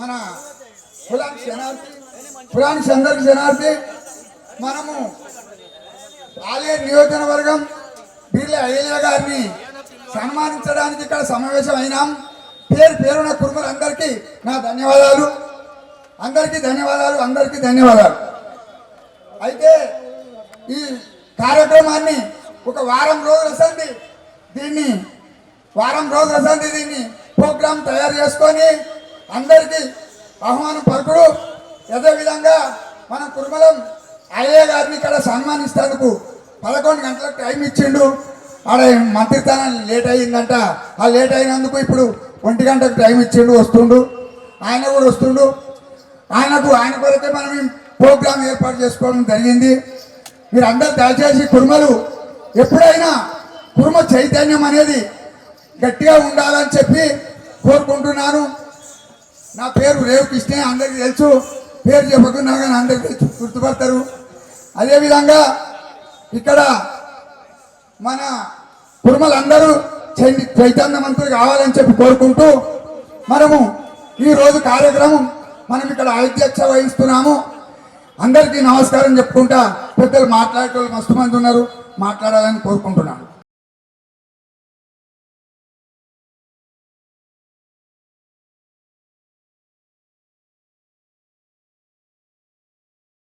మన పురాణి అందరికి శనార్థి మనము ఆలయ నియోజకవర్గం బీర్ల అయ్యయ్య గారిని సన్మానించడానికి ఇక్కడ సమావేశం అయినాం. పేరు పేరున కుర్మలందరికీ నా ధన్యవాదాలు. అందరికీ ధన్యవాదాలు. అయితే ఈ కార్యక్రమాన్ని ఒక వారం రోజులు దీన్ని ప్రోగ్రాం తయారు చేసుకొని అందరికీ ఆహ్వానం పలుకుడు. అదేవిధంగా మనం కుర్మలం అయ్యయ్య గారిని ఇక్కడ సన్మానిస్తేందుకు 11 గంటలకు టైం ఇచ్చిండు. ఆడ మంత్రితనం లేట్ అయ్యిందంట. ఆ లేట్ అయినందుకు ఇప్పుడు 1 గంటకు టైం ఇచ్చిండు. ఆయన కూడా వస్తుండు. ఆయన కొరకే మనం ప్రోగ్రాం ఏర్పాటు చేసుకోవడం జరిగింది. మీరు అందరూ దయచేసి కుర్మలు ఎప్పుడైనా కుర్మ చైతన్యం అనేది గట్టిగా ఉండాలని చెప్పి కోరుకుంటున్నాను. నా పేరు రేవు కృష్ణ, అందరికీ తెలుసు. పేరు చెప్పకున్నా కానీ అందరికీ గుర్తుపడతారు. అదేవిధంగా ఇక్కడ మన కుర్మలందరూ చైతన్యవంతులు కావాలని చెప్పి కోరుకుంటూ మనము ఈరోజు కార్యక్రమం మనం ఇక్కడ అధ్యక్ష వహిస్తున్నాము. అందరికీ నమస్కారం చెప్పుకుంటా. పెద్దలు మాట్లాడేటోళ్ళు మస్తు మంది ఉన్నారు, మాట్లాడాలని కోరుకుంటున్నాను.